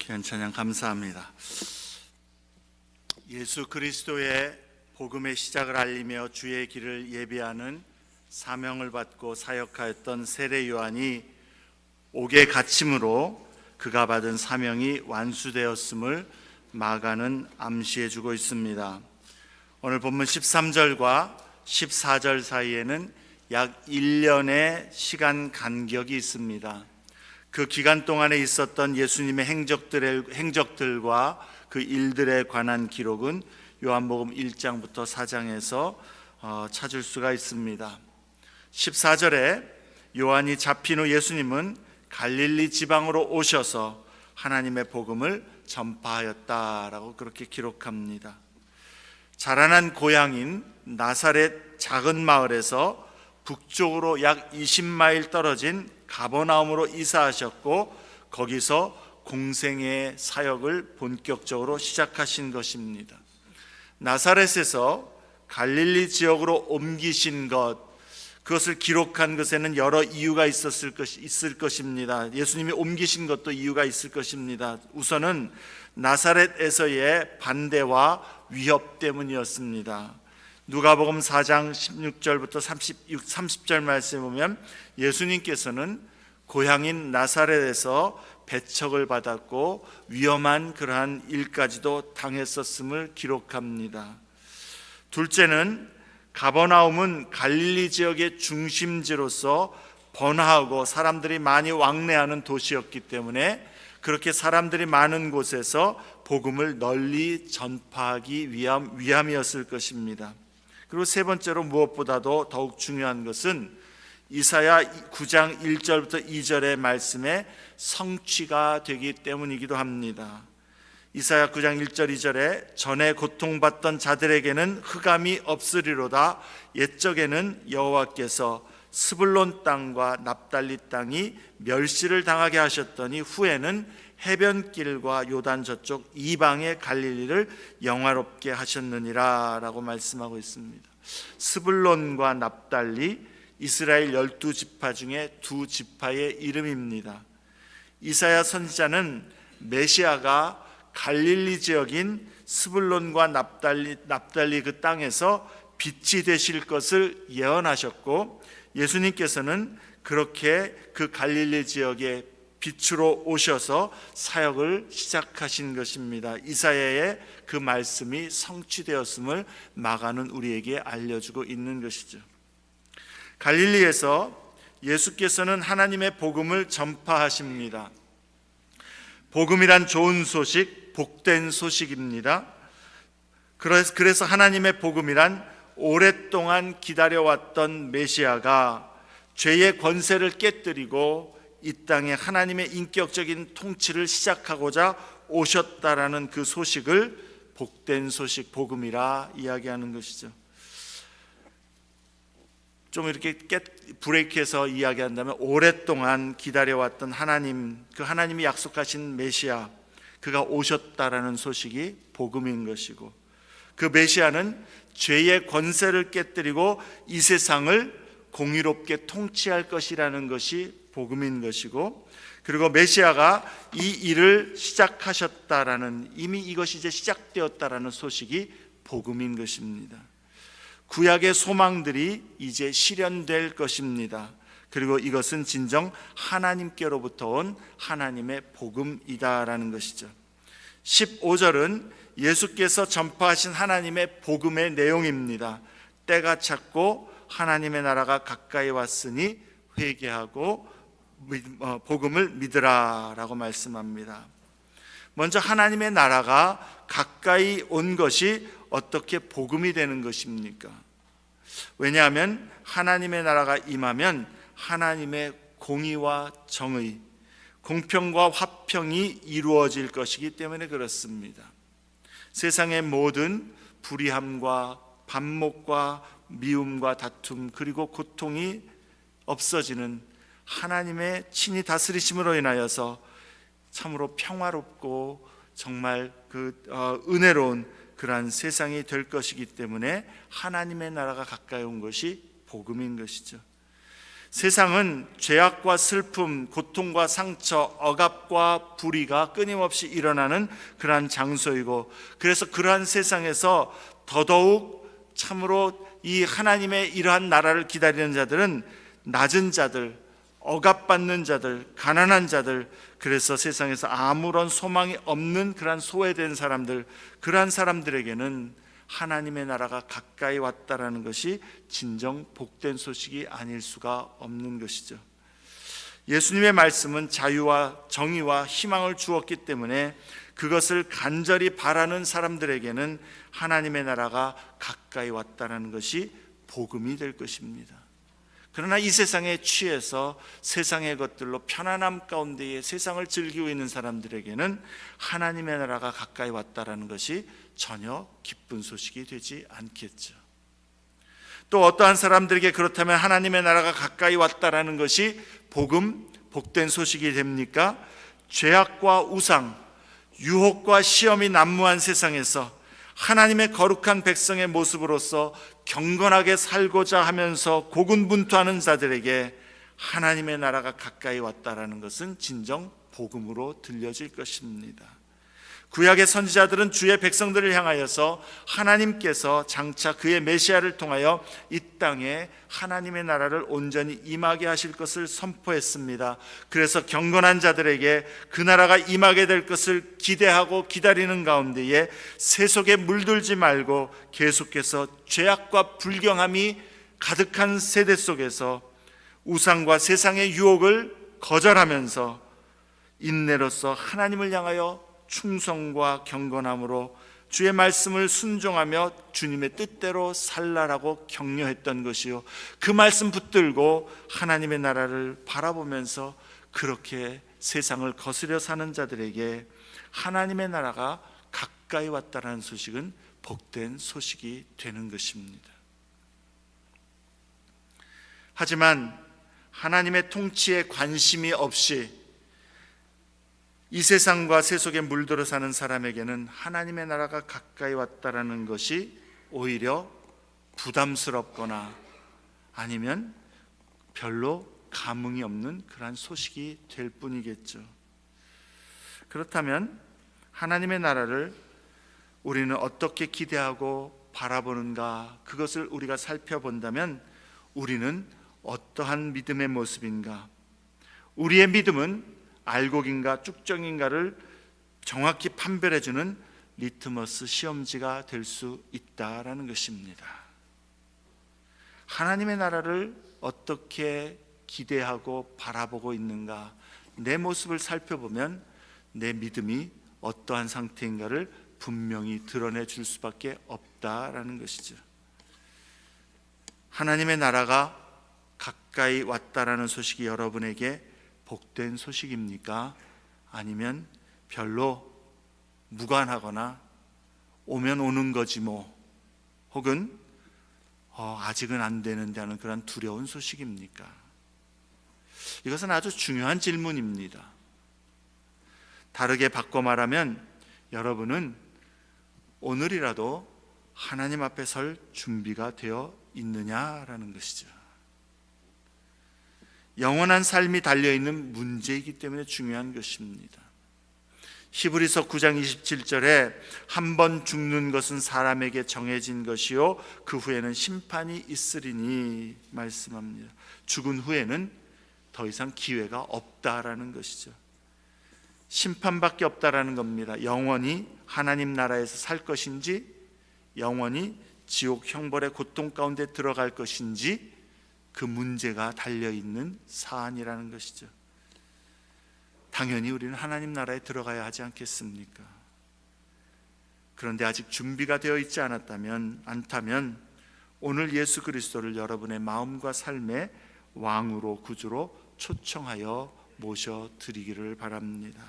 귀한 찬양 감사합니다. 예수 그리스도의 복음의 시작을 알리며 주의 길을 예비하는 사명을 받고 사역하였던 세례 요한이 옥에 갇힘으로 그가 받은 사명이 완수되었음을 마가는 암시해 주고 있습니다. 오늘 본문 13절과 14절 사이에는 약 1년의 시간 간격이 있습니다. 그 기간 동안에 있었던 예수님의 행적들과 그 일들에 관한 기록은 요한복음 1장부터 4장에서 찾을 수가 있습니다. 14절에 요한이 잡힌 후 예수님은 갈릴리 지방으로 오셔서 하나님의 복음을 전파하였다라고 그렇게 기록합니다. 자라난 고향인 나사렛 작은 마을에서 북쪽으로 약 20마일 떨어진 가버나움으로 이사하셨고 거기서 공생의 사역을 본격적으로 시작하신 것입니다. 나사렛에서 갈릴리 지역으로 옮기신 것, 그것을 기록한 것에는 여러 이유가 있을 것입니다. 예수님이 옮기신 것도 이유가 있을 것입니다. 우선은 나사렛에서의 반대와 위협 때문이었습니다. 누가복음 4장 16절부터 30절 말씀에 보면 예수님께서는 고향인 나사렛에서 배척을 받았고 위험한 그러한 일까지도 당했었음을 기록합니다. 둘째는 가버나움은 갈릴리 지역의 중심지로서 번화하고 사람들이 많이 왕래하는 도시였기 때문에 그렇게 사람들이 많은 곳에서 복음을 널리 전파하기 위함이었을 것입니다. 그리고 세 번째로 무엇보다도 더욱 중요한 것은 이사야 9장 1절부터 2절의 말씀에 성취가 되기 때문이기도 합니다. 이사야 9장 1절 2절에 전에 고통받던 자들에게는 흑암이 없으리로다. 옛적에는 여호와께서 스불론 땅과 납달리 땅이 멸시를 당하게 하셨더니 후에는 해변길과 요단 저쪽 이방의 갈릴리를 영화롭게 하셨느니라 라고 말씀하고 있습니다. 스불론과 납달리, 이스라엘 12지파 중에 두 지파의 이름입니다. 이사야 선지자는 메시아가 갈릴리 지역인 스불론과 납달리 그 땅에서 빛이 되실 것을 예언하셨고 예수님께서는 그렇게 그 갈릴리 지역에 빛으로 오셔서 사역을 시작하신 것입니다. 이사야의 그 말씀이 성취되었음을 마가는 우리에게 알려주고 있는 것이죠. 갈릴리에서 예수께서는 하나님의 복음을 전파하십니다. 복음이란 좋은 소식, 복된 소식입니다. 그래서 하나님의 복음이란 오랫동안 기다려왔던 메시아가 죄의 권세를 깨뜨리고 이 땅에 하나님의 인격적인 통치를 시작하고자 오셨다라는 그 소식을 복된 소식, 복음이라 이야기하는 것이죠. 좀 이렇게 브레이크해서 이야기한다면 오랫동안 기다려왔던 하나님, 그 하나님이 약속하신 메시아, 그가 오셨다라는 소식이 복음인 것이고 그 메시아는 죄의 권세를 깨뜨리고 이 세상을 공의롭게 통치할 것이라는 것이 복음인 것이고 그리고 메시아가 이 일을 시작하셨다라는 이미 이것이 이제 시작되었다라는 소식이 복음인 것입니다. 구약의 소망들이 이제 실현될 것입니다. 그리고 이것은 진정 하나님께로부터 온 하나님의 복음이다라는 것이죠. 15절은 예수께서 전파하신 하나님의 복음의 내용입니다. 때가 찼고 하나님의 나라가 가까이 왔으니 회개하고 복음을 믿으라 라고 말씀합니다. 먼저 하나님의 나라가 가까이 온 것이 어떻게 복음이 되는 것입니까? 왜냐하면 하나님의 나라가 임하면 하나님의 공의와 정의, 공평과 화평이 이루어질 것이기 때문에 그렇습니다. 세상의 모든 불의함과 반목과 미움과 다툼 그리고 고통이 없어지는 하나님의 친히 다스리심으로 인하여서 참으로 평화롭고 정말 은혜로운 그러한 세상이 될 것이기 때문에 하나님의 나라가 가까이 온 것이 복음인 것이죠. 세상은 죄악과 슬픔, 고통과 상처, 억압과 불의가 끊임없이 일어나는 그러한 장소이고, 그래서 그러한 세상에서 더더욱 참으로 이 하나님의 이러한 나라를 기다리는 자들은 낮은 자들, 억압받는 자들, 가난한 자들, 그래서 세상에서 아무런 소망이 없는 그러한 소외된 사람들, 그러한 사람들에게는 하나님의 나라가 가까이 왔다라는 것이 진정 복된 소식이 아닐 수가 없는 것이죠. 예수님의 말씀은 자유와 정의와 희망을 주었기 때문에 그것을 간절히 바라는 사람들에게는 하나님의 나라가 가까이 왔다는 것이 복음이 될 것입니다. 그러나 이 세상에 취해서 세상의 것들로 편안함 가운데에 세상을 즐기고 있는 사람들에게는 하나님의 나라가 가까이 왔다는 것이 전혀 기쁜 소식이 되지 않겠죠. 또 어떠한 사람들에게 그렇다면 하나님의 나라가 가까이 왔다는 것이 복된 소식이 됩니까? 죄악과 우상, 유혹과 시험이 난무한 세상에서 하나님의 거룩한 백성의 모습으로서 경건하게 살고자 하면서 고군분투하는 자들에게 하나님의 나라가 가까이 왔다라는 것은 진정 복음으로 들려질 것입니다. 구약의 선지자들은 주의 백성들을 향하여서 하나님께서 장차 그의 메시아를 통하여 이 땅에 하나님의 나라를 온전히 임하게 하실 것을 선포했습니다. 그래서 경건한 자들에게 그 나라가 임하게 될 것을 기대하고 기다리는 가운데에 세속에 물들지 말고 계속해서 죄악과 불경함이 가득한 세대 속에서 우상과 세상의 유혹을 거절하면서 인내로서 하나님을 향하여 충성과 경건함으로 주의 말씀을 순종하며 주님의 뜻대로 살라라고 격려했던 것이요, 그 말씀 붙들고 하나님의 나라를 바라보면서 그렇게 세상을 거스려 사는 자들에게 하나님의 나라가 가까이 왔다는 소식은 복된 소식이 되는 것입니다. 하지만 하나님의 통치에 관심이 없이 이 세상과 세속에 물들어 사는 사람에게는 하나님의 나라가 가까이 왔다라는 것이 오히려 부담스럽거나 아니면 별로 감흥이 없는 그러한 소식이 될 뿐이겠죠. 그렇다면 하나님의 나라를 우리는 어떻게 기대하고 바라보는가, 그것을 우리가 살펴본다면 우리는 어떠한 믿음의 모습인가, 우리의 믿음은 알곡인가 쭉정인가를 정확히 판별해주는 리트머스 시험지가 될 수 있다라는 것입니다. 하나님의 나라를 어떻게 기대하고 바라보고 있는가, 내 모습을 살펴보면 내 믿음이 어떠한 상태인가를 분명히 드러내 줄 수밖에 없다라는 것이죠. 하나님의 나라가 가까이 왔다라는 소식이 여러분에게 복된 소식입니까? 아니면 별로 무관하거나 오면 오는 거지 뭐, 혹은 아직은 안 되는데 하는 그런 두려운 소식입니까? 이것은 아주 중요한 질문입니다. 다르게 바꿔 말하면 여러분은 오늘이라도 하나님 앞에 설 준비가 되어 있느냐라는 것이죠. 영원한 삶이 달려있는 문제이기 때문에 중요한 것입니다. 히브리서 9장 27절에 한 번 죽는 것은 사람에게 정해진 것이요 그 후에는 심판이 있으리니 말씀합니다. 죽은 후에는 더 이상 기회가 없다라는 것이죠. 심판밖에 없다라는 겁니다. 영원히 하나님 나라에서 살 것인지, 영원히 지옥 형벌의 고통 가운데 들어갈 것인지, 그 문제가 달려있는 사안이라는 것이죠. 당연히 우리는 하나님 나라에 들어가야 하지 않겠습니까? 그런데 아직 준비가 되어 있지 않다면 오늘 예수 그리스도를 여러분의 마음과 삶의 왕으로 구주로 초청하여 모셔드리기를 바랍니다.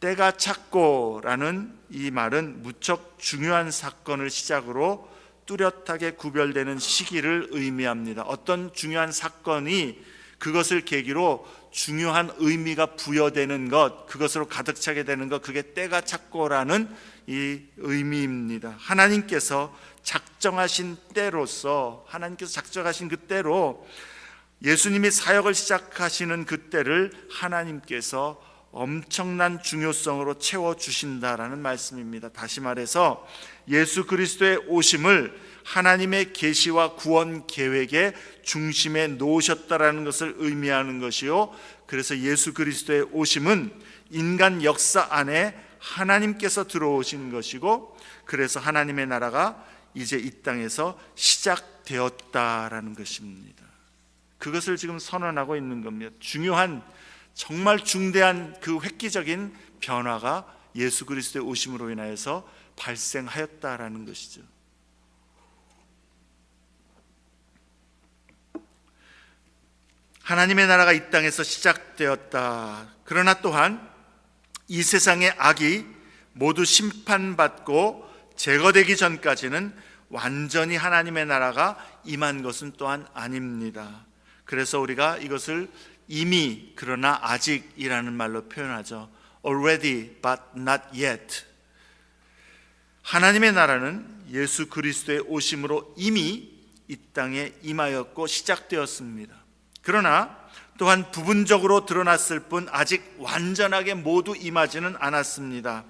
때가 찼고라는 이 말은 무척 중요한 사건을 시작으로 뚜렷하게 구별되는 시기를 의미합니다. 어떤 중요한 사건이 그것을 계기로 중요한 의미가 부여되는 것, 그것으로 가득 차게 되는 것, 그게 때가 찼고라는 이 의미입니다. 하나님께서 작정하신 때로서, 하나님께서 작정하신 그 때로 예수님이 사역을 시작하시는 그때를 하나님께서 엄청난 중요성으로 채워주신다라는 말씀입니다. 다시 말해서 예수 그리스도의 오심을 하나님의 계시와 구원 계획의 중심에 놓으셨다라는 것을 의미하는 것이요, 그래서 예수 그리스도의 오심은 인간 역사 안에 하나님께서 들어오신 것이고, 그래서 하나님의 나라가 이제 이 땅에서 시작되었다라는 것입니다. 그것을 지금 선언하고 있는 겁니다. 중요한, 정말 중대한 그 획기적인 변화가 예수 그리스도의 오심으로 인하여서 발생하였다라는 것이죠. 하나님의 나라가 이 땅에서 시작되었다. 그러나 또한 이 세상의 악이 모두 심판받고 제거되기 전까지는 완전히 하나님의 나라가 임한 것은 또한 아닙니다. 그래서 우리가 이것을 이미 그러나 아직이라는 말로 표현하죠. Already but not yet. 하나님의 나라는 예수 그리스도의 오심으로 이미 이 땅에 임하였고 시작되었습니다. 그러나 또한 부분적으로 드러났을 뿐 아직 완전하게 모두 임하지는 않았습니다.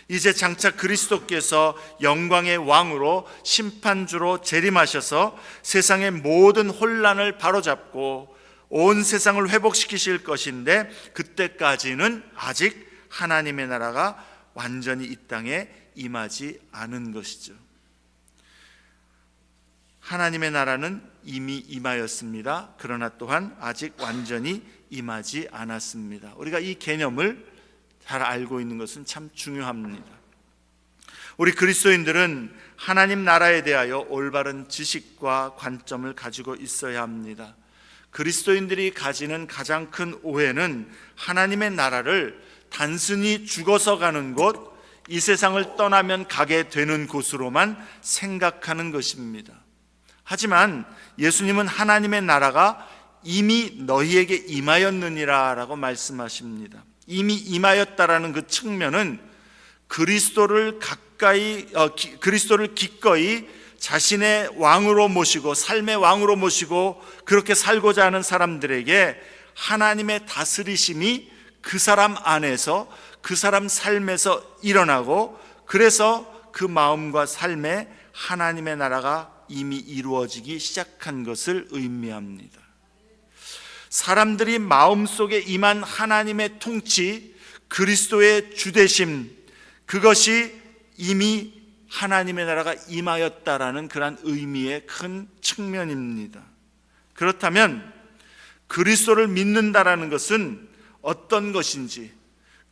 이제 장차 그리스도께서 영광의 왕으로 심판주로 재림하셔서 세상의 모든 혼란을 바로잡고 온 세상을 회복시키실 것인데, 그때까지는 아직 하나님의 나라가 완전히 이 땅에 임하지 않은 것이죠. 하나님의 나라는 이미 임하였습니다. 그러나 또한 아직 완전히 임하지 않았습니다. 우리가 이 개념을 잘 알고 있는 것은 참 중요합니다. 우리 그리스도인들은 하나님 나라에 대하여 올바른 지식과 관점을 가지고 있어야 합니다. 그리스도인들이 가지는 가장 큰 오해는 하나님의 나라를 단순히 죽어서 가는 곳, 이 세상을 떠나면 가게 되는 곳으로만 생각하는 것입니다. 하지만 예수님은 하나님의 나라가 이미 너희에게 임하였느니라 라고 말씀하십니다. 이미 임하였다라는 그 측면은 그리스도를 기꺼이 자신의 왕으로 모시고 삶의 왕으로 모시고 그렇게 살고자 하는 사람들에게 하나님의 다스리심이 그 사람 안에서, 그 사람 삶에서 일어나고, 그래서 그 마음과 삶에 하나님의 나라가 이미 이루어지기 시작한 것을 의미합니다. 사람들이 마음속에 임한 하나님의 통치, 그리스도의 주되심, 그것이 이미 하나님의 나라가 임하였다라는 그런 의미의 큰 측면입니다. 그렇다면 그리스도를 믿는다라는 것은 어떤 것인지,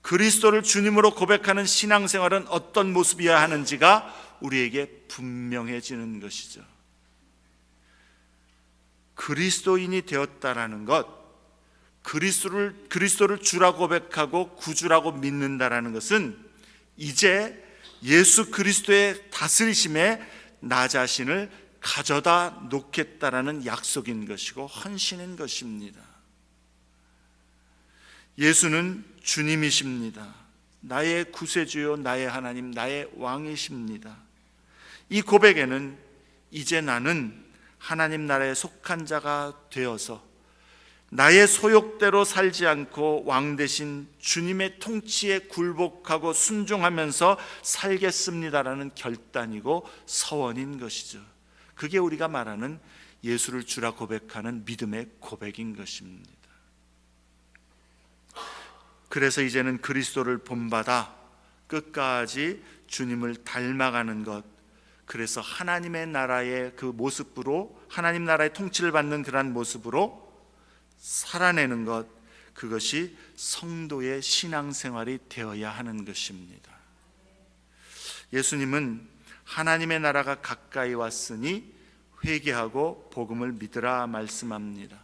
그리스도를 주님으로 고백하는 신앙생활은 어떤 모습이어야 하는지가 우리에게 분명해지는 것이죠. 그리스도인이 되었다라는 것, 그리스도를 주라 고백하고 구주라고 믿는다라는 것은 이제 예수 그리스도의 다스리심에 나 자신을 가져다 놓겠다라는 약속인 것이고 헌신인 것입니다. 예수는 주님이십니다. 나의 구세주요, 나의 하나님, 나의 왕이십니다. 이 고백에는 이제 나는 하나님 나라에 속한 자가 되어서 나의 소욕대로 살지 않고 왕 대신 주님의 통치에 굴복하고 순종하면서 살겠습니다라는 결단이고 서원인 것이죠. 그게 우리가 말하는 예수를 주라 고백하는 믿음의 고백인 것입니다. 그래서 이제는 그리스도를 본받아 끝까지 주님을 닮아가는 것, 그래서 하나님의 나라의 그 모습으로, 하나님 나라의 통치를 받는 그러한 모습으로 살아내는 것, 그것이 성도의 신앙생활이 되어야 하는 것입니다. 예수님은 하나님의 나라가 가까이 왔으니 회개하고 복음을 믿으라 말씀합니다.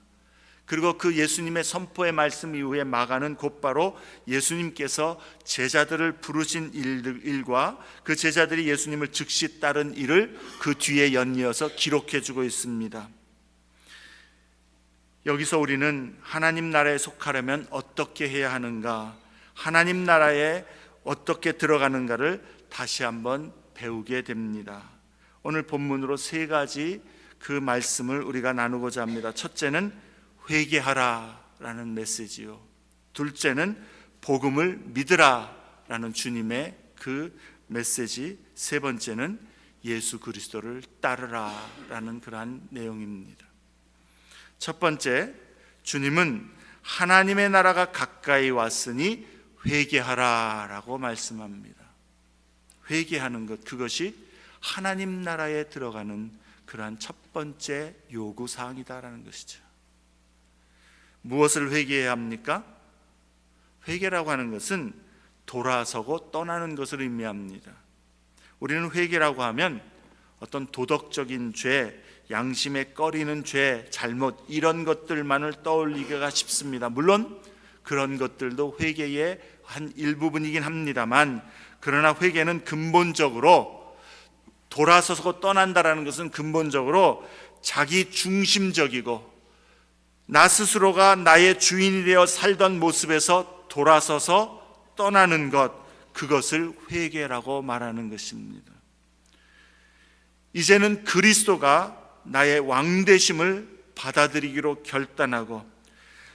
그리고 그 예수님의 선포의 말씀 이후에 마가는 곧바로 예수님께서 제자들을 부르신 일과 그 제자들이 예수님을 즉시 따른 일을 그 뒤에 연이어서 기록해 주고 있습니다. 여기서 우리는 하나님 나라에 속하려면 어떻게 해야 하는가, 하나님 나라에 어떻게 들어가는가를 다시 한번 배우게 됩니다. 오늘 본문으로 세 가지 그 말씀을 우리가 나누고자 합니다. 첫째는 회개하라라는 메시지요. 둘째는 복음을 믿으라라는 주님의 그 메시지. 세 번째는 예수 그리스도를 따르라라는 그러한 내용입니다. 첫 번째, 주님은 하나님의 나라가 가까이 왔으니 회개하라라고 말씀합니다. 회개하는 것, 그것이 하나님 나라에 들어가는 그러한 첫 번째 요구사항이다라는 것이죠. 무엇을 회개해야 합니까? 회개라고 하는 것은 돌아서고 떠나는 것을 의미합니다. 우리는 회개라고 하면 어떤 도덕적인 죄, 양심에 꺼리는 죄, 잘못, 이런 것들만을 떠올리기가 쉽습니다. 물론 그런 것들도 회개의 한 일부분이긴 합니다만, 그러나 회개는 근본적으로 돌아서고 떠난다라는 것은 근본적으로 자기 중심적이고 나 스스로가 나의 주인이 되어 살던 모습에서 돌아서서 떠나는 것, 그것을 회개라고 말하는 것입니다. 이제는 그리스도가 나의 왕 되심을 받아들이기로 결단하고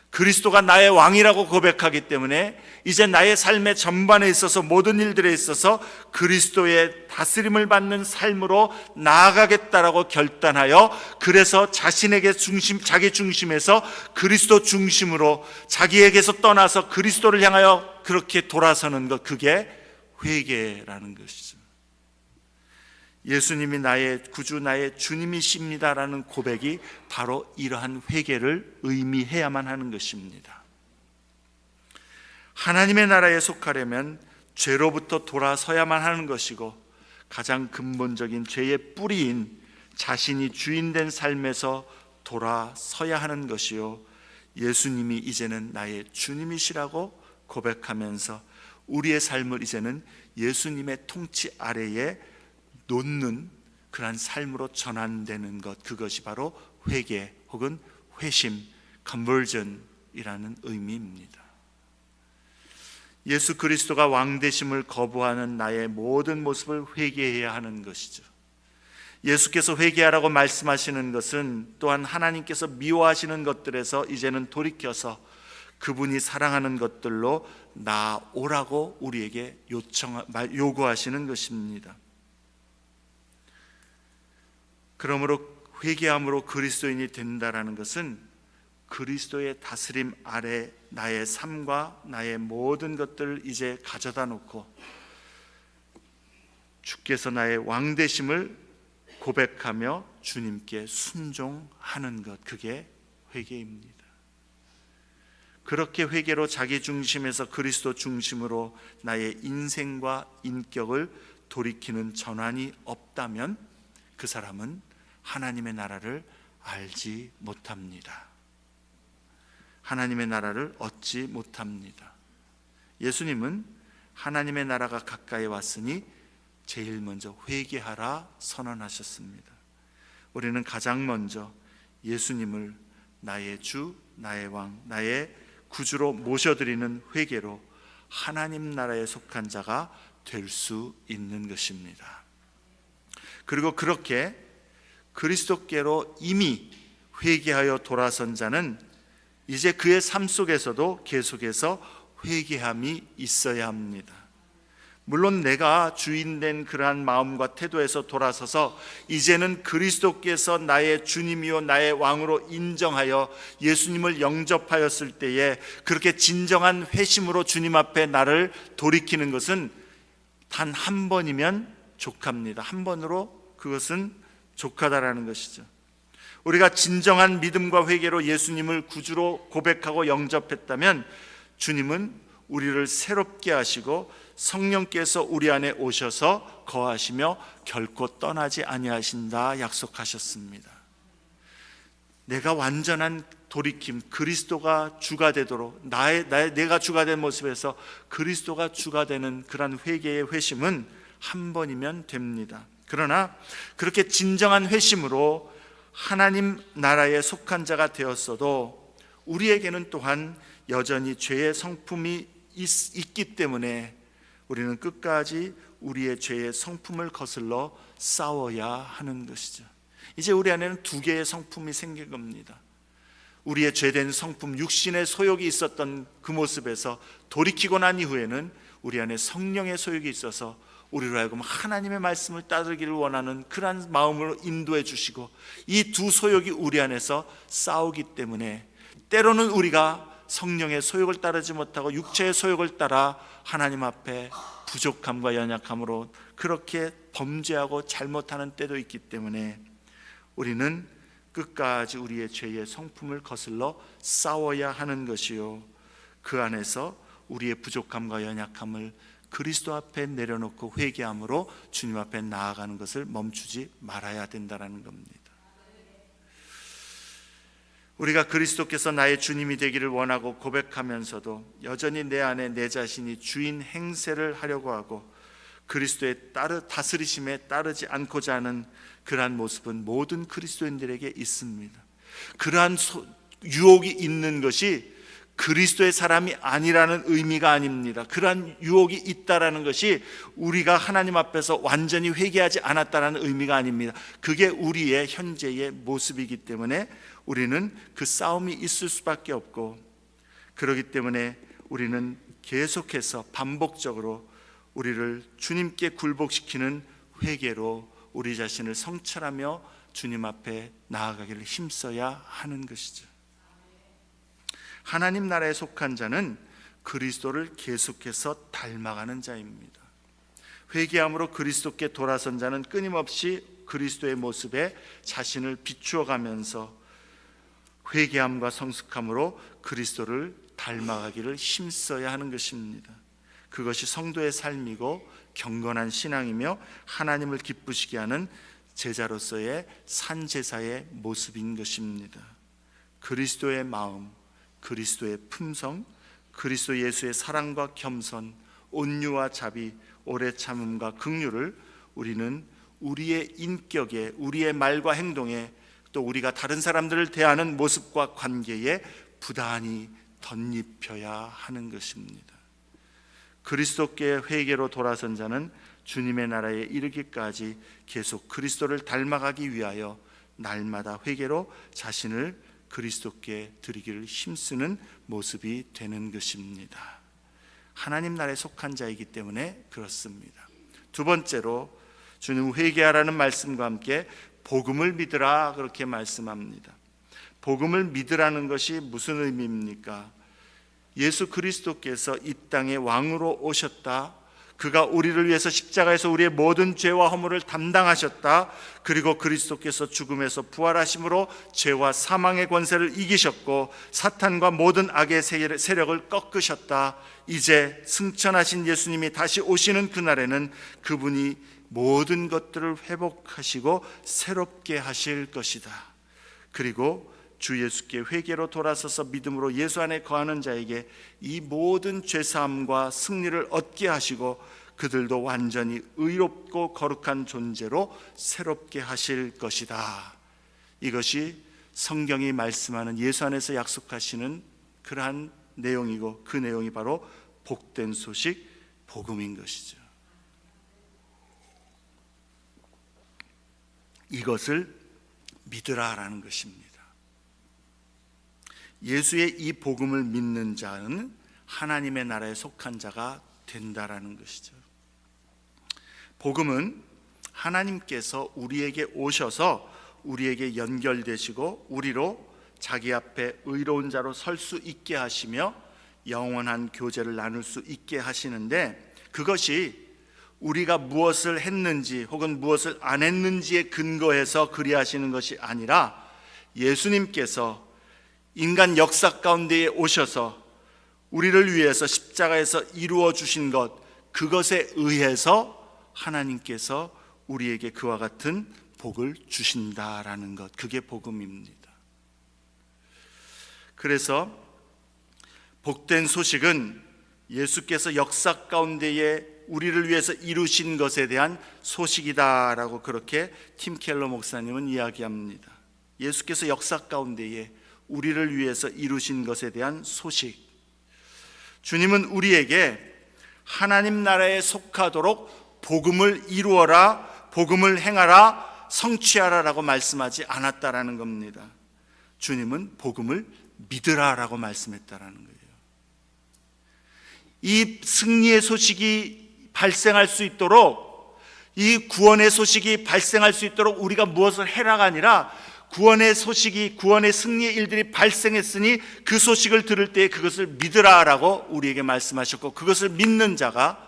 그리스도가 나의 왕이라고 고백하기 때문에 이제 나의 삶의 전반에 있어서 모든 일들에 있어서 그리스도의 다스림을 받는 삶으로 나아가겠다라고 결단하여, 그래서 자신에게 자기 중심에서 그리스도 중심으로 자기에게서 떠나서 그리스도를 향하여 그렇게 돌아서는 것, 그게 회개라는 것이죠. 예수님이 나의 구주, 나의 주님이십니다라는 고백이 바로 이러한 회개를 의미해야만 하는 것입니다. 하나님의 나라에 속하려면 죄로부터 돌아서야만 하는 것이고, 가장 근본적인 죄의 뿌리인 자신이 주인된 삶에서 돌아서야 하는 것이요, 예수님이 이제는 나의 주님이시라고 고백하면서 우리의 삶을 이제는 예수님의 통치 아래에 놓는 그러한 삶으로 전환되는 것, 그것이 바로 회개 혹은 회심, conversion이라는 의미입니다. 예수 그리스도가 왕 되심을 거부하는 나의 모든 모습을 회개해야 하는 것이죠. 예수께서 회개하라고 말씀하시는 것은 또한 하나님께서 미워하시는 것들에서 이제는 돌이켜서 그분이 사랑하는 것들로 나오라고 우리에게 요구하시는 것입니다. 그러므로 회개함으로 그리스도인이 된다라는 것은 그리스도의 다스림 아래 나의 삶과 나의 모든 것들을 이제 가져다 놓고 주께서 나의 왕 되심을 고백하며 주님께 순종하는 것, 그게 회개입니다. 그렇게 회개로 자기 중심에서 그리스도 중심으로 나의 인생과 인격을 돌이키는 전환이 없다면 그 사람은 하나님의 나라를 알지 못합니다. 하나님의 나라를 얻지 못합니다. 예수님은 하나님의 나라가 가까이 왔으니 제일 먼저 회개하라 선언하셨습니다. 우리는 가장 먼저 예수님을 나의 주, 나의 왕, 나의 구주로 모셔드리는 회개로 하나님 나라에 속한 자가 될 수 있는 것입니다. 그리고 그렇게 그리스도께로 이미 회개하여 돌아선 자는 이제 그의 삶 속에서도 계속해서 회개함이 있어야 합니다. 물론 내가 주인된 그러한 마음과 태도에서 돌아서서 이제는 그리스도께서 나의 주님이요 나의 왕으로 인정하여 예수님을 영접하였을 때에 그렇게 진정한 회심으로 주님 앞에 나를 돌이키는 것은 단 한 번이면 족합니다. 한 번으로 그것은 족하다라는 것이죠. 우리가 진정한 믿음과 회개로 예수님을 구주로 고백하고 영접했다면 주님은 우리를 새롭게 하시고 성령께서 우리 안에 오셔서 거하시며 결코 떠나지 아니하신다 약속하셨습니다. 내가 완전한 돌이킴, 그리스도가 주가 되도록 내가 주가 된 모습에서 그리스도가 주가 되는 그런 회개의 회심은 한 번이면 됩니다. 그러나 그렇게 진정한 회심으로 하나님 나라에 속한 자가 되었어도 우리에게는 또한 여전히 죄의 성품이 있기 때문에 우리는 끝까지 우리의 죄의 성품을 거슬러 싸워야 하는 것이죠. 이제 우리 안에는 두 개의 성품이 생긴 겁니다. 우리의 죄된 성품 육신의 소욕이 있었던 그 모습에서 돌이키고 난 이후에는 우리 안에 성령의 소욕이 있어서 우리로 하여금 하나님의 말씀을 따르기를 원하는 그러한 마음으로 인도해 주시고, 이 두 소욕이 우리 안에서 싸우기 때문에 때로는 우리가 성령의 소욕을 따르지 못하고 육체의 소욕을 따라 하나님 앞에 부족함과 연약함으로 그렇게 범죄하고 잘못하는 때도 있기 때문에 우리는 끝까지 우리의 죄의 성품을 거슬러 싸워야 하는 것이요, 그 안에서 우리의 부족함과 연약함을 그리스도 앞에 내려놓고 회개함으로 주님 앞에 나아가는 것을 멈추지 말아야 된다는 겁니다. 우리가 그리스도께서 나의 주님이 되기를 원하고 고백하면서도 여전히 내 안에 내 자신이 주인 행세를 하려고 하고 그리스도의 다스리심에 따르지 않고자 하는 그러한 모습은 모든 그리스도인들에게 있습니다. 그러한 유혹이 있는 것이 그리스도의 사람이 아니라는 의미가 아닙니다. 그러한 유혹이 있다라는 것이 우리가 하나님 앞에서 완전히 회개하지 않았다라는 의미가 아닙니다. 그게 우리의 현재의 모습이기 때문에 우리는 그 싸움이 있을 수밖에 없고, 그렇기 때문에 우리는 계속해서 반복적으로 우리를 주님께 굴복시키는 회개로 우리 자신을 성찰하며 주님 앞에 나아가기를 힘써야 하는 것이죠. 하나님 나라에 속한 자는 그리스도를 계속해서 닮아가는 자입니다. 회개함으로 그리스도께 돌아선 자는 끊임없이 그리스도의 모습에 자신을 비추어 가면서 회개함과 성숙함으로 그리스도를 닮아가기를 힘써야 하는 것입니다. 그것이 성도의 삶이고 경건한 신앙이며 하나님을 기쁘시게 하는 제자로서의 산제사의 모습인 것입니다. 그리스도의 마음, 그리스도의 품성, 그리스도 예수의 사랑과 겸손, 온유와 자비, 오래 참음과 긍휼을 우리는 우리의 인격에, 우리의 말과 행동에, 또 우리가 다른 사람들을 대하는 모습과 관계에 부단히 덧입혀야 하는 것입니다. 그리스도께 회개로 돌아선 자는 주님의 나라에 이르기까지 계속 그리스도를 닮아가기 위하여 날마다 회개로 자신을 그리스도께 드리기를 힘쓰는 모습이 되는 것입니다. 하나님 나라에 속한 자이기 때문에 그렇습니다. 두 번째로 주님 회개하라는 말씀과 함께 복음을 믿으라 그렇게 말씀합니다. 복음을 믿으라는 것이 무슨 의미입니까? 예수 그리스도께서 이 땅에 왕으로 오셨다. 그가 우리를 위해서 십자가에서 우리의 모든 죄와 허물을 담당하셨다. 그리고 그리스도께서 죽음에서 부활하심으로 죄와 사망의 권세를 이기셨고 사탄과 모든 악의 세력을 꺾으셨다. 이제 승천하신 예수님이 다시 오시는 그날에는 그분이 모든 것들을 회복하시고 새롭게 하실 것이다. 그리고 주 예수께 회개로 돌아서서 믿음으로 예수 안에 거하는 자에게 이 모든 죄사함과 승리를 얻게 하시고 그들도 완전히 의롭고 거룩한 존재로 새롭게 하실 것이다. 이것이 성경이 말씀하는 예수 안에서 약속하시는 그러한 내용이고, 그 내용이 바로 복된 소식, 복음인 것이죠. 이것을 믿으라라는 것입니다. 예수의 이 복음을 믿는 자는 하나님의 나라에 속한 자가 된다라는 것이죠. 복음은 하나님께서 우리에게 오셔서 우리에게 연결되시고 우리로 자기 앞에 의로운 자로 설 수 있게 하시며 영원한 교제를 나눌 수 있게 하시는데, 그것이 우리가 무엇을 했는지 혹은 무엇을 안 했는지에 근거해서 그리하시는 것이 아니라 예수님께서 인간 역사 가운데에 오셔서 우리를 위해서 십자가에서 이루어 주신 것, 그것에 의해서 하나님께서 우리에게 그와 같은 복을 주신다라는 것, 그게 복음입니다. 그래서 복된 소식은 예수께서 역사 가운데에 우리를 위해서 이루신 것에 대한 소식이다라고 그렇게 팀 켈러 목사님은 이야기합니다. 예수께서 역사 가운데에 우리를 위해서 이루신 것에 대한 소식. 주님은 우리에게 하나님 나라에 속하도록 복음을 이루어라, 복음을 행하라, 성취하라라고 말씀하지 않았다라는 겁니다. 주님은 복음을 믿으라라고 말씀했다라는 거예요. 이 승리의 소식이 발생할 수 있도록, 이 구원의 소식이 발생할 수 있도록 우리가 무엇을 해라가 아니라 구원의 소식이, 구원의 승리의 일들이 발생했으니 그 소식을 들을 때 그것을 믿으라라고 우리에게 말씀하셨고, 그것을 믿는 자가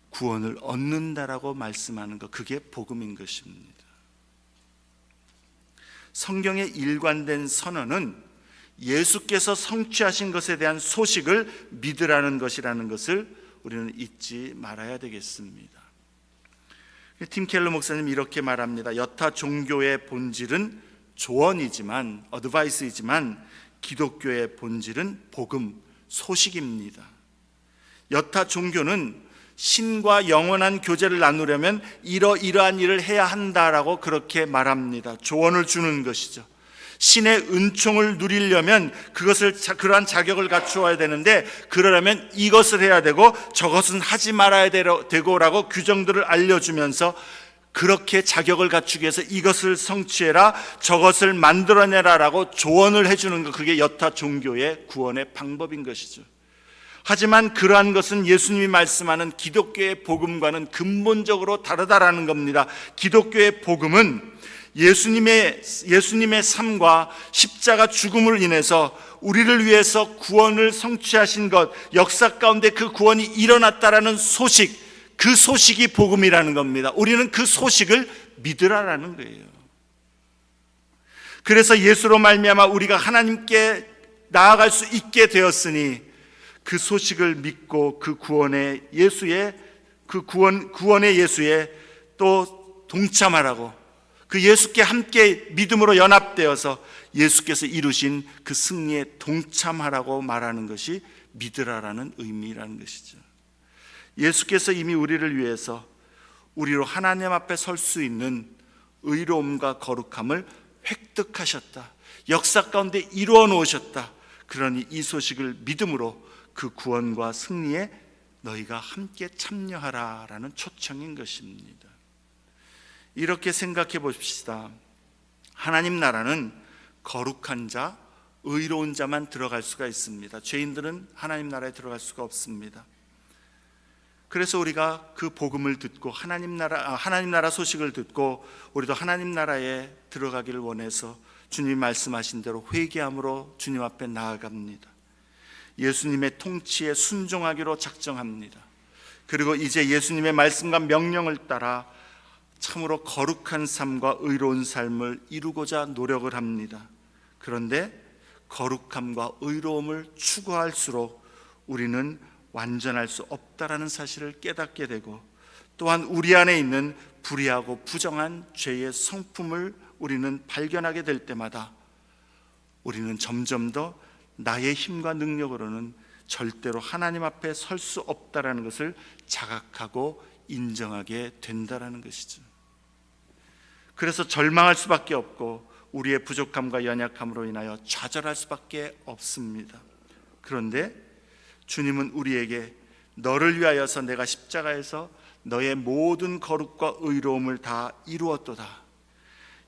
구원을 얻는다라고 말씀하는 것, 그게 복음인 것입니다. 성경의 일관된 선언은 예수께서 성취하신 것에 대한 소식을 믿으라는 것이라는 것을 우리는 잊지 말아야 되겠습니다. 팀 켈러 목사님 이렇게 말합니다. 여타 종교의 본질은 조언이지만, 어드바이스이지만 기독교의 본질은 복음, 소식입니다. 여타 종교는 신과 영원한 교제를 나누려면 이러이러한 일을 해야 한다라고 그렇게 말합니다. 조언을 주는 것이죠. 신의 은총을 누리려면 그러한 자격을 갖추어야 되는데, 그러려면 이것을 해야 되고 저것은 하지 말아야 되고라고 규정들을 알려주면서 그렇게 자격을 갖추기 위해서 이것을 성취해라, 저것을 만들어내라라고 조언을 해주는 것, 그게 여타 종교의 구원의 방법인 것이죠. 하지만 그러한 것은 예수님이 말씀하는 기독교의 복음과는 근본적으로 다르다라는 겁니다. 기독교의 복음은 예수님의 삶과 십자가 죽음을 인해서 우리를 위해서 구원을 성취하신 것, 역사 가운데 그 구원이 일어났다라는 소식, 그 소식이 복음이라는 겁니다. 우리는 그 소식을 믿으라라는 거예요. 그래서 예수로 말미암아 우리가 하나님께 나아갈 수 있게 되었으니 그 소식을 믿고 그 구원의 예수의 또 동참하라고, 그 예수께 함께 믿음으로 연합되어서 예수께서 이루신 그 승리에 동참하라고 말하는 것이 믿으라라는 의미라는 것이죠. 예수께서 이미 우리를 위해서 우리로 하나님 앞에 설 수 있는 의로움과 거룩함을 획득하셨다, 역사 가운데 이루어 놓으셨다. 그러니 이 소식을 믿음으로 그 구원과 승리에 너희가 함께 참여하라라는 초청인 것입니다. 이렇게 생각해 봅시다. 하나님 나라는 거룩한 자, 의로운 자만 들어갈 수가 있습니다. 죄인들은 하나님 나라에 들어갈 수가 없습니다. 그래서 우리가 그 복음을 듣고 하나님 나라 소식을 듣고 우리도 하나님 나라에 들어가기를 원해서 주님이 말씀하신 대로 회개함으로 주님 앞에 나아갑니다. 예수님의 통치에 순종하기로 작정합니다. 그리고 이제 예수님의 말씀과 명령을 따라 참으로 거룩한 삶과 의로운 삶을 이루고자 노력을 합니다. 그런데 거룩함과 의로움을 추구할수록 우리는 완전할 수 없다라는 사실을 깨닫게 되고, 또한 우리 안에 있는 불의하고 부정한 죄의 성품을 우리는 발견하게 될 때마다 우리는 점점 더 나의 힘과 능력으로는 절대로 하나님 앞에 설 수 없다라는 것을 자각하고 인정하게 된다라는 것이죠. 그래서 절망할 수밖에 없고 우리의 부족함과 연약함으로 인하여 좌절할 수밖에 없습니다. 그런데 주님은 우리에게 너를 위하여서 내가 십자가에서 너의 모든 거룩과 의로움을 다 이루었도다.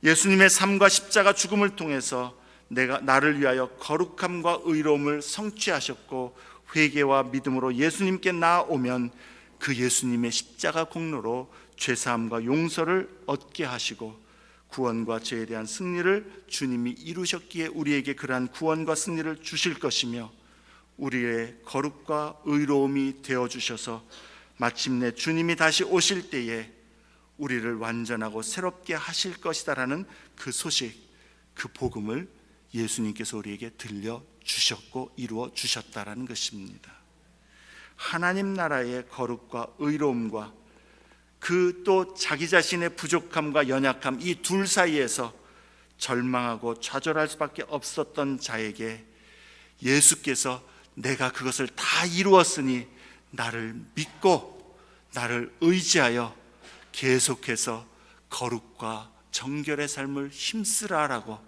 예수님의 삶과 십자가 죽음을 통해서 나를 위하여 거룩함과 의로움을 성취하셨고, 회개와 믿음으로 예수님께 나아오면 그 예수님의 십자가 공로로 죄사함과 용서를 얻게 하시고 구원과 죄에 대한 승리를 주님이 이루셨기에 우리에게 그러한 구원과 승리를 주실 것이며, 우리의 거룩과 의로움이 되어주셔서 마침내 주님이 다시 오실 때에 우리를 완전하고 새롭게 하실 것이다라는 그 소식, 그 복음을 예수님께서 우리에게 들려주셨고 이루어 주셨다라는 것입니다. 하나님 나라의 거룩과 의로움과 그 또 자기 자신의 부족함과 연약함, 이 둘 사이에서 절망하고 좌절할 수밖에 없었던 자에게 예수께서 내가 그것을 다 이루었으니 나를 믿고 나를 의지하여 계속해서 거룩과 정결의 삶을 힘쓰라라고,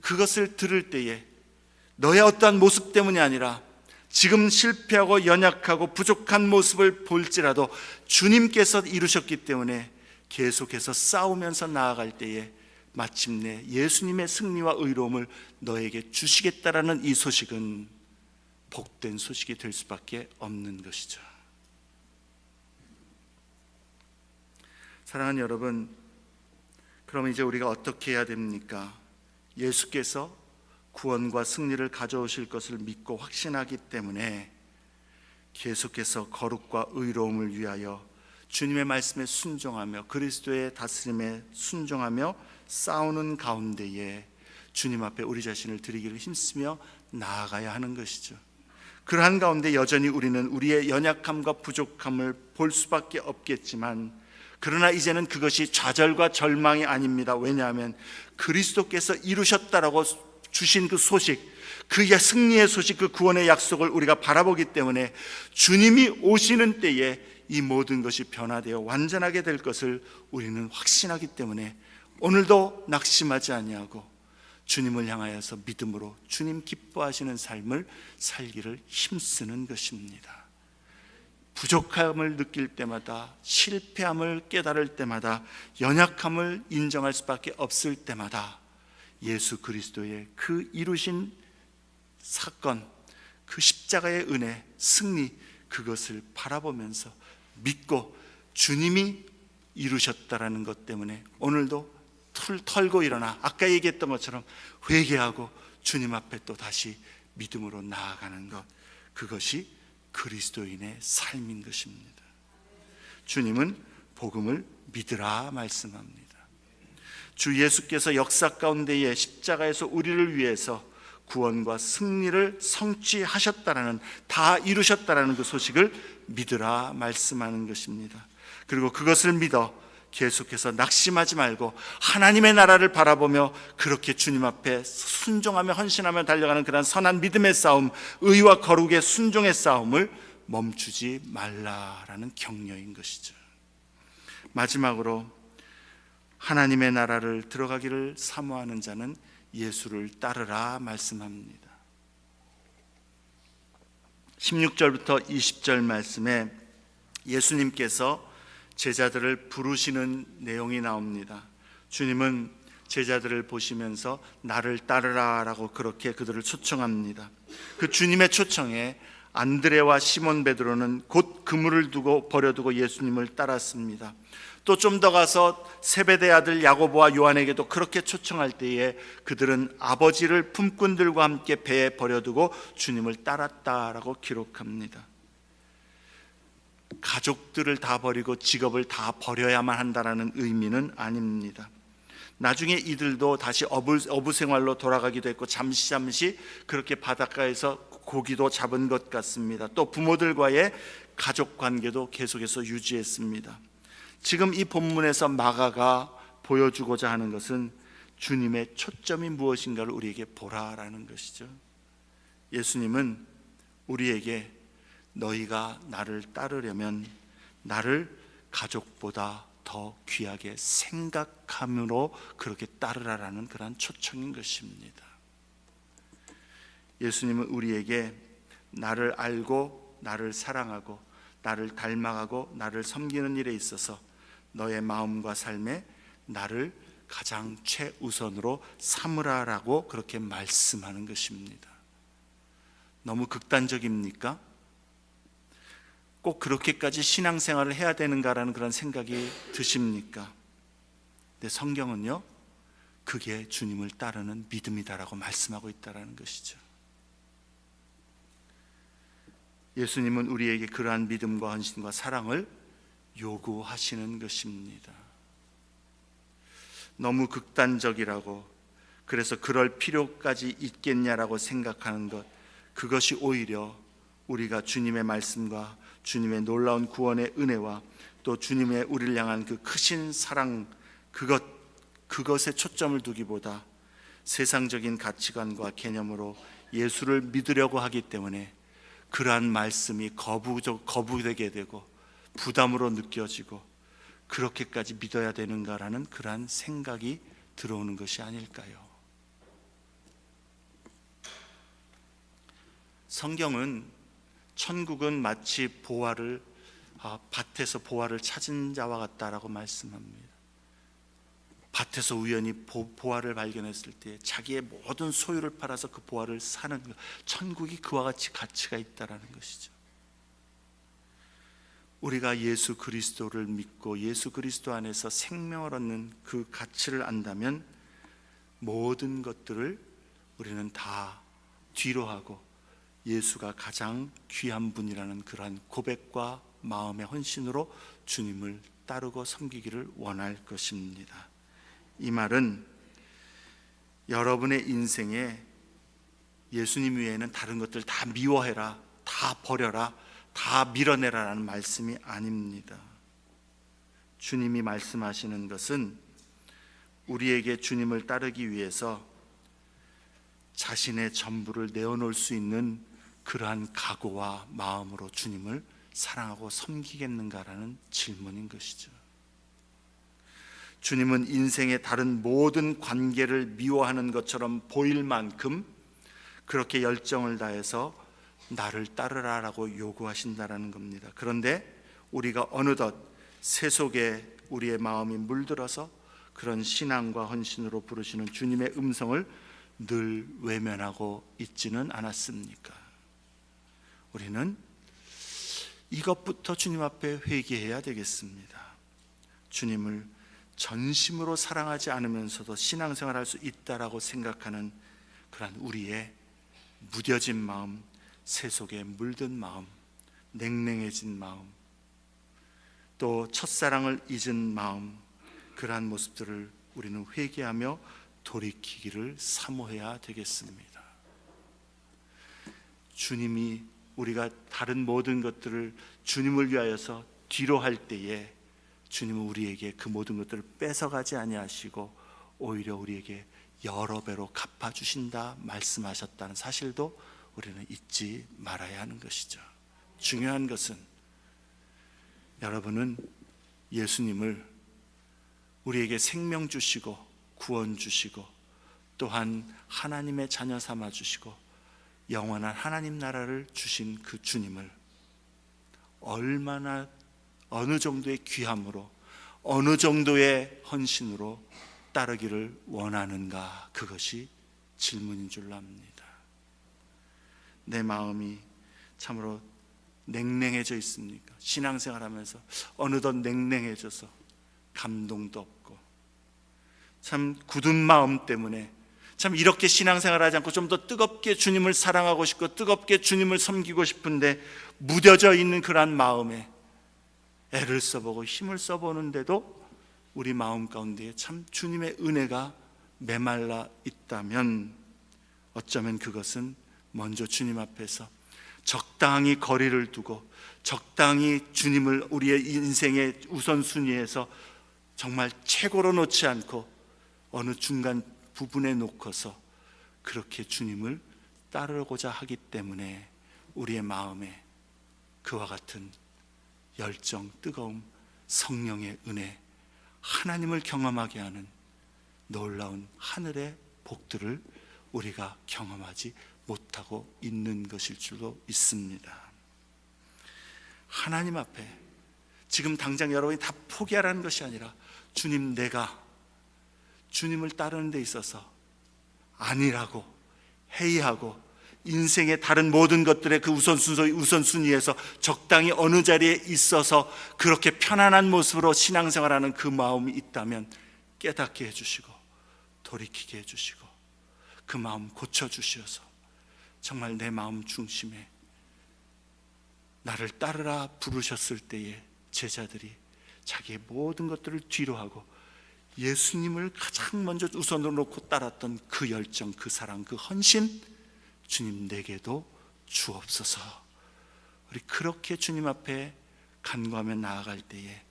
그것을 들을 때에 너의 어떠한 모습 때문이 아니라 지금 실패하고 연약하고 부족한 모습을 볼지라도 주님께서 이루셨기 때문에 계속해서 싸우면서 나아갈 때에 마침내 예수님의 승리와 의로움을 너에게 주시겠다라는 이 소식은 복된 소식이 될 수밖에 없는 것이죠. 사랑하는 여러분, 그럼 이제 우리가 어떻게 해야 됩니까? 예수께서 구원과 승리를 가져오실 것을 믿고 확신하기 때문에 계속해서 거룩과 의로움을 위하여 주님의 말씀에 순종하며 그리스도의 다스림에 순종하며 싸우는 가운데에 주님 앞에 우리 자신을 드리기를 힘쓰며 나아가야 하는 것이죠. 그러한 가운데 여전히 우리는 우리의 연약함과 부족함을 볼 수밖에 없겠지만, 그러나 이제는 그것이 좌절과 절망이 아닙니다. 왜냐하면 그리스도께서 이루셨다라고 주신 그 소식, 그 승리의 소식, 그 구원의 약속을 우리가 바라보기 때문에 주님이 오시는 때에 이 모든 것이 변화되어 완전하게 될 것을 우리는 확신하기 때문에 오늘도 낙심하지 아니하고 주님을 향하여서 믿음으로 주님 기뻐하시는 삶을 살기를 힘쓰는 것입니다. 부족함을 느낄 때마다, 실패함을 깨달을 때마다, 연약함을 인정할 수밖에 없을 때마다 예수 그리스도의 그 이루신 사건, 그 십자가의 은혜, 승리, 그것을 바라보면서 믿고 주님이 이루셨다라는 것 때문에 오늘도 털고 일어나 아까 얘기했던 것처럼 회개하고 주님 앞에 또 다시 믿음으로 나아가는 것, 그것이 그리스도인의 삶인 것입니다. 주님은 복음을 믿으라 말씀합니다. 주 예수께서 역사 가운데에 십자가에서 우리를 위해서 구원과 승리를 성취하셨다라는, 다 이루셨다라는 그 소식을 믿으라 말씀하는 것입니다. 그리고 그것을 믿어 계속해서 낙심하지 말고 하나님의 나라를 바라보며 그렇게 주님 앞에 순종하며 헌신하며 달려가는 그런 선한 믿음의 싸움, 의와 거룩의 순종의 싸움을 멈추지 말라라는 격려인 것이죠. 마지막으로 하나님의 나라를 들어가기를 사모하는 자는 예수를 따르라 말씀합니다. 16절부터 20절 말씀에 예수님께서 제자들을 부르시는 내용이 나옵니다. 주님은 제자들을 보시면서 나를 따르라 라고 그렇게 그들을 초청합니다. 그 주님의 초청에 안드레와 시몬 베드로는 곧 그물을 버려두고 예수님을 따랐습니다. 또 좀 더 가서 세베대 아들 야고보와 요한에게도 그렇게 초청할 때에 그들은 아버지를 품꾼들과 함께 배에 버려두고 주님을 따랐다라고 기록합니다. 가족들을 다 버리고 직업을 다 버려야만 한다라는 의미는 아닙니다. 나중에 이들도 다시 어부 생활로 돌아가기도 했고 잠시 그렇게 바닷가에서 고기도 잡은 것 같습니다. 또 부모들과의 가족 관계도 계속해서 유지했습니다. 지금 이 본문에서 마가가 보여주고자 하는 것은 주님의 초점이 무엇인가를 우리에게 보라라는 것이죠. 예수님은 우리에게 너희가 나를 따르려면 나를 가족보다 더 귀하게 생각함으로 그렇게 따르라라는 그런 초청인 것입니다. 예수님은 우리에게 나를 알고 나를 사랑하고 나를 닮아가고 나를 섬기는 일에 있어서 너의 마음과 삶에 나를 가장 최우선으로 삼으라라고 그렇게 말씀하는 것입니다. 너무 극단적입니까? 꼭 그렇게까지 신앙생활을 해야 되는가라는 그런 생각이 드십니까? 근데 성경은요, 그게 주님을 따르는 믿음이다라고 말씀하고 있다는 것이죠. 예수님은 우리에게 그러한 믿음과 헌신과 사랑을 요구하시는 것입니다. 너무 극단적이라고, 그래서 그럴 필요까지 있겠냐라고 생각하는 것, 그것이 오히려 우리가 주님의 말씀과 주님의 놀라운 구원의 은혜와 또 주님의 우리를 향한 그 크신 사랑, 그것에 초점을 두기보다 세상적인 가치관과 개념으로 예수를 믿으려고 하기 때문에 그러한 말씀이 거부되게 되고 부담으로 느껴지고 그렇게까지 믿어야 되는가라는 그러한 생각이 들어오는 것이 아닐까요? 성경은 천국은 마치 밭에서 보화를 찾은 자와 같다라고 말씀합니다. 밭에서 우연히 보화를 발견했을 때 자기의 모든 소유를 팔아서 그 보화를 사는 것, 천국이 그와 같이 가치가 있다라는 것이죠. 우리가 예수 그리스도를 믿고 예수 그리스도 안에서 생명을 얻는 그 가치를 안다면 모든 것들을 우리는 다 뒤로 하고 예수가 가장 귀한 분이라는 그러한 고백과 마음의 헌신으로 주님을 따르고 섬기기를 원할 것입니다. 이 말은 여러분의 인생에 예수님 외에는 다른 것들 다 미워해라, 다 버려라, 다 밀어내라라는 말씀이 아닙니다. 주님이 말씀하시는 것은 우리에게 주님을 따르기 위해서 자신의 전부를 내어놓을 수 있는 그러한 각오와 마음으로 주님을 사랑하고 섬기겠는가라는 질문인 것이죠. 주님은 인생의 다른 모든 관계를 미워하는 것처럼 보일 만큼 그렇게 열정을 다해서 나를 따르라라고 요구하신다라는 겁니다. 그런데 우리가 어느덧 세속에 우리의 마음이 물들어서 그런 신앙과 헌신으로 부르시는 주님의 음성을 늘 외면하고 있지는 않았습니까? 우리는 이것부터 주님 앞에 회개해야 되겠습니다. 주님을 전심으로 사랑하지 않으면서도 신앙생활할 수 있다라고 생각하는 그런 우리의 무뎌진 마음, 세속에 물든 마음, 냉랭해진 마음, 또 첫사랑을 잊은 마음, 그러한 모습들을 우리는 회개하며 돌이키기를 사모해야 되겠습니다. 주님이 우리가 다른 모든 것들을 주님을 위하여서 뒤로 할 때에 주님은 우리에게 그 모든 것들을 뺏어가지 아니하시고 오히려 우리에게 여러 배로 갚아주신다 말씀하셨다는 사실도 우리는 잊지 말아야 하는 것이죠. 중요한 것은 여러분은 예수님을 우리에게 생명 주시고 구원 주시고 또한 하나님의 자녀 삼아 주시고 영원한 하나님 나라를 주신 그 주님을 얼마나 어느 정도의 귀함으로 어느 정도의 헌신으로 따르기를 원하는가, 그것이 질문인 줄로 압니다. 내 마음이 참으로 냉랭해져 있습니까? 신앙생활하면서 어느덧 냉랭해져서 감동도 없고 참 굳은 마음 때문에 참 이렇게 신앙생활하지 않고 좀 더 뜨겁게 주님을 사랑하고 싶고 뜨겁게 주님을 섬기고 싶은데 무뎌져 있는 그러한 마음에 애를 써보고 힘을 써보는데도 우리 마음 가운데에 참 주님의 은혜가 메말라 있다면 어쩌면 그것은 먼저 주님 앞에서 적당히 거리를 두고 적당히 주님을 우리의 인생의 우선순위에서 정말 최고로 놓지 않고 어느 중간 부분에 놓고서 그렇게 주님을 따르고자 하기 때문에 우리의 마음에 그와 같은 열정, 뜨거움, 성령의 은혜, 하나님을 경험하게 하는 놀라운 하늘의 복들을 우리가 경험하지 못하고 있는 것일 줄로 있습니다. 하나님 앞에 지금 당장 여러분이 다 포기하라는 것이 아니라 주님, 내가 주님을 따르는 데 있어서 아니라고 회의하고 인생의 다른 모든 것들의 그 우선순위에서 적당히 어느 자리에 있어서 그렇게 편안한 모습으로 신앙생활하는 그 마음이 있다면 깨닫게 해주시고 돌이키게 해주시고 그 마음 고쳐주셔서 정말 내 마음 중심에 나를 따르라 부르셨을 때에 제자들이 자기의 모든 것들을 뒤로 하고 예수님을 가장 먼저 우선으로 놓고 따랐던 그 열정, 그 사랑, 그 헌신, 주님 내게도 주옵소서. 우리 그렇게 주님 앞에 간구하며 나아갈 때에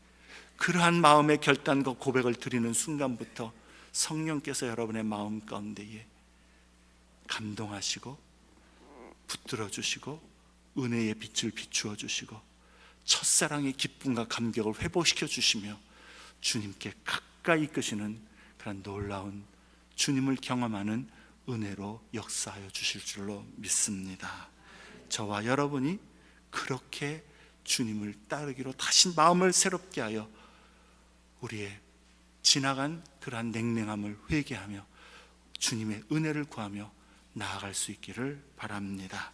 그러한 마음의 결단과 고백을 드리는 순간부터 성령께서 여러분의 마음 가운데에 감동하시고 붙들어 주시고 은혜의 빛을 비추어 주시고 첫사랑의 기쁨과 감격을 회복시켜 주시며 주님께 가까이 이끄시는 그런 놀라운 주님을 경험하는 은혜로 역사하여 주실 줄로 믿습니다. 저와 여러분이 그렇게 주님을 따르기로 다시 마음을 새롭게 하여 우리의 지나간 그러한 냉랭함을 회개하며 주님의 은혜를 구하며 나아갈 수 있기를 바랍니다.